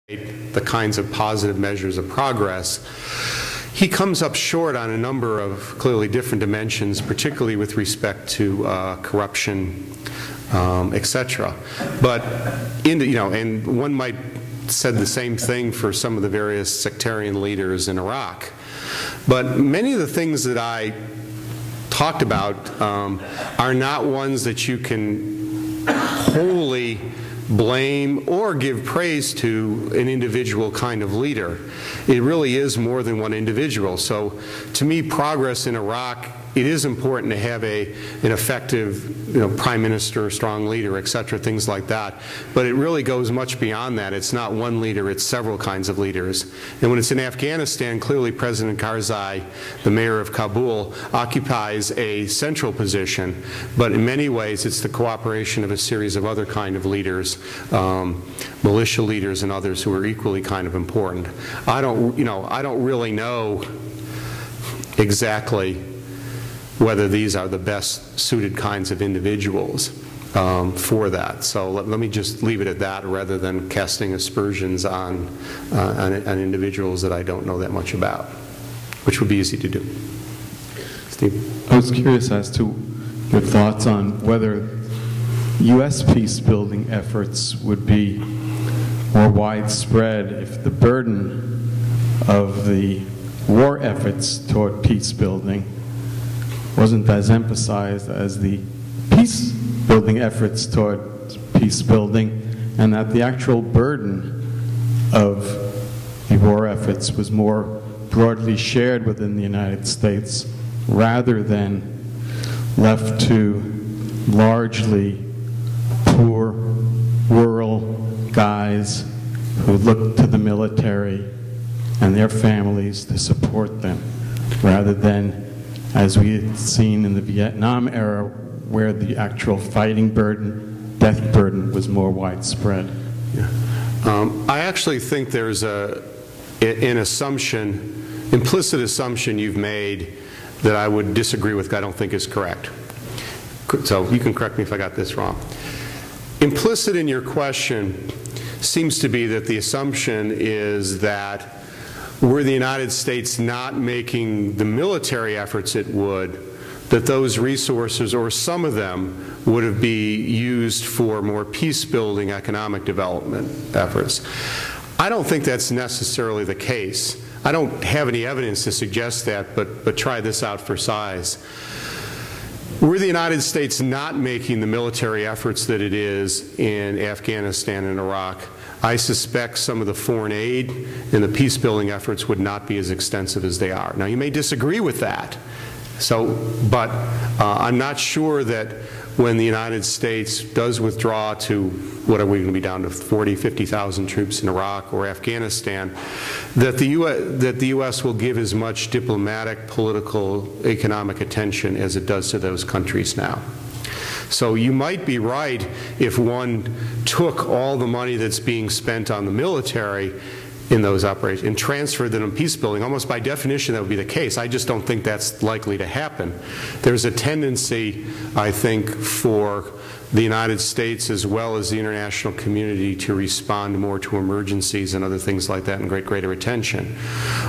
the kinds of positive measures of progress, he comes up short on a number of clearly different dimensions, particularly with respect to corruption, etc. But and one might said the same thing for some of the various sectarian leaders in Iraq. But many of the things that I talked about are not ones that you can wholly blame or give praise to an individual kind of leader. It really is more than one individual. So to me, progress in Iraq, it is important to have an effective prime minister, a strong leader, et cetera, things like that. But it really goes much beyond that. It's not one leader, it's several kinds of leaders. And when it's in Afghanistan, clearly President Karzai, the mayor of Kabul, occupies a central position. But in many ways, it's the cooperation of a series of other kind of leaders, militia leaders and others who are equally kind of important. I don't really know exactly whether these are the best suited kinds of individuals for that. So let me just leave it at that rather than casting aspersions on individuals that I don't know that much about, which would be easy to do. Steve? I was curious as to your thoughts on whether U.S. peace-building efforts would be more widespread if the burden of the war efforts toward peace-building wasn't as emphasized as the peace-building efforts toward peace-building, and that the actual burden of the war efforts was more broadly shared within the United States rather than left to largely poor, rural guys who looked to the military and their families to support them, rather than, as we had seen in the Vietnam era, where the actual fighting burden, death burden, was more widespread. Yeah. I actually think there's an assumption, implicit assumption you've made that I would disagree with, I don't think is correct. So you can correct me if I got this wrong. Implicit in your question seems to be that the assumption is that were the United States not making the military efforts it would, that those resources, or some of them, would be used for more peace-building economic development efforts. I don't think that's necessarily the case. I don't have any evidence to suggest that, but try this out for size. Were the United States not making the military efforts that it is in Afghanistan and Iraq, I suspect some of the foreign aid and the peace-building efforts would not be as extensive as they are. Now, you may disagree with that, but I'm not sure that when the United States does withdraw to, what are we going to be down to, 40, 50,000 troops in Iraq or Afghanistan, that the U.S. will give as much diplomatic, political, economic attention as it does to those countries now. So you might be right if one took all the money that's being spent on the military in those operations and transferred them to peace-building. Almost by definition that would be the case. I just don't think that's likely to happen. There's a tendency, I think, for the United States as well as the international community to respond more to emergencies and other things like that and greater attention.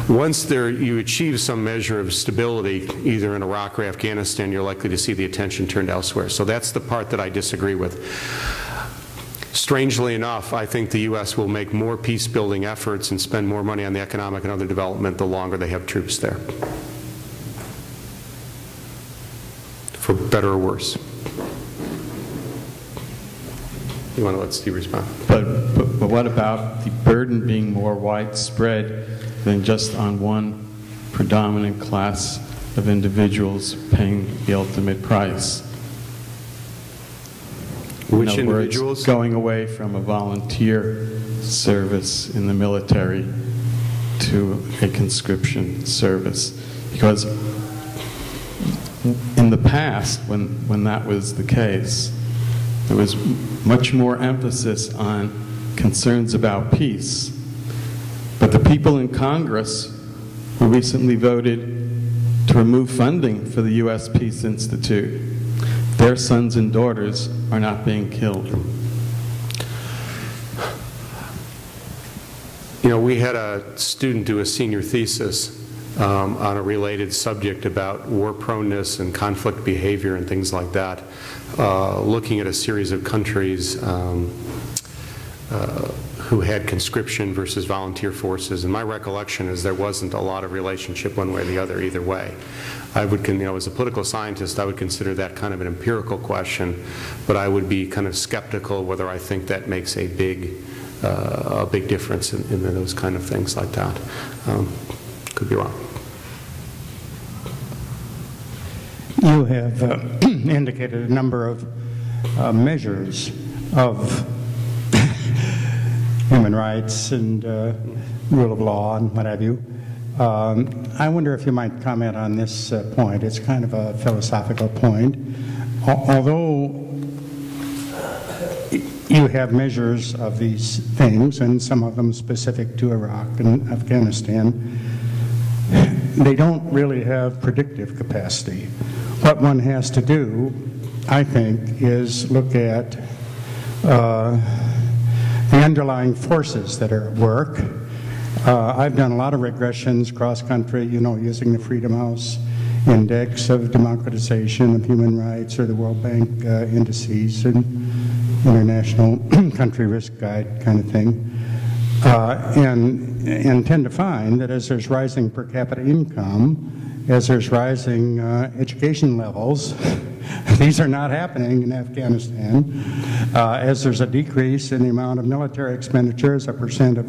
Once you achieve some measure of stability, either in Iraq or Afghanistan, you're likely to see the attention turned elsewhere. So that's the part that I disagree with. Strangely enough, I think the U.S. will make more peace-building efforts and spend more money on the economic and other development the longer they have troops there, for better or worse. You want to let Steve respond? But what about the burden being more widespread than just on one predominant class of individuals paying the ultimate price? Which in other individuals? Words, going away from a volunteer service in the military to a conscription service. Because in the past, when that was the case, there was much more emphasis on concerns about peace. But the people in Congress who recently voted to remove funding for the U.S. Peace Institute, their sons and daughters are not being killed. You know, we had a student do a senior thesis on a related subject about war proneness and conflict behavior and things like that, looking at a series of countries who had conscription versus volunteer forces, and my recollection is there wasn't a lot of relationship one way or the other either way. I would, you know, as a political scientist, I would consider that kind of an empirical question, but I would be kind of skeptical whether I think that makes a big difference in those kind of things like that. Could be wrong. You have indicated a number of measures of human rights and rule of law and what have you. I wonder if you might comment on this point. It's kind of a philosophical point. Although you have measures of these things, and some of them specific to Iraq and Afghanistan, they don't really have predictive capacity. What one has to do, I think, is look at the underlying forces that are at work. I've done a lot of regressions cross-country, you know, using the Freedom House Index of Democratization of Human Rights or the World Bank indices and International Country Risk Guide kind of thing, and tend to find that as there's rising per capita income, as there's rising education levels, these are not happening in Afghanistan. As there's a decrease in the amount of military expenditure as a percent of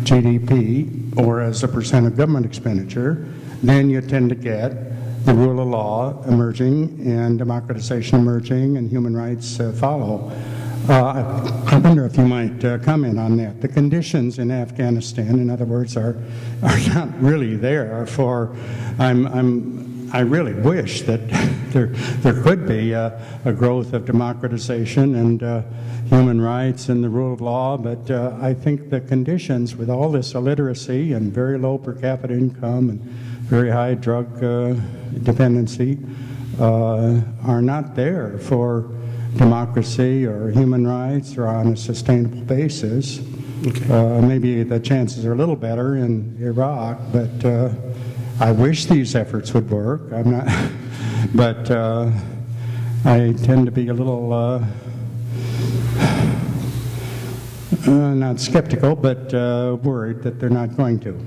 GDP or as a percent of government expenditure, then you tend to get the rule of law emerging and democratization emerging and human rights follow. I wonder if you might comment on that. The conditions in Afghanistan, in other words, are not really there for. I really wish that there could be a growth of democratization and human rights and the rule of law, but I think the conditions with all this illiteracy and very low per capita income and very high drug dependency are not there for democracy or human rights or on a sustainable basis. Okay. Maybe the chances are a little better in Iraq, but I wish these efforts would work. I'm not, but I tend to be a little not skeptical, but worried that they're not going to.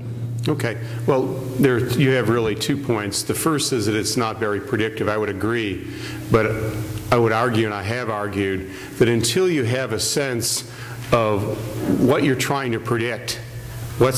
Okay. Well, you have really 2 points. The first is that it's not very predictive. I would agree, but I would argue, and I have argued, that until you have a sense of what you're trying to predict, what's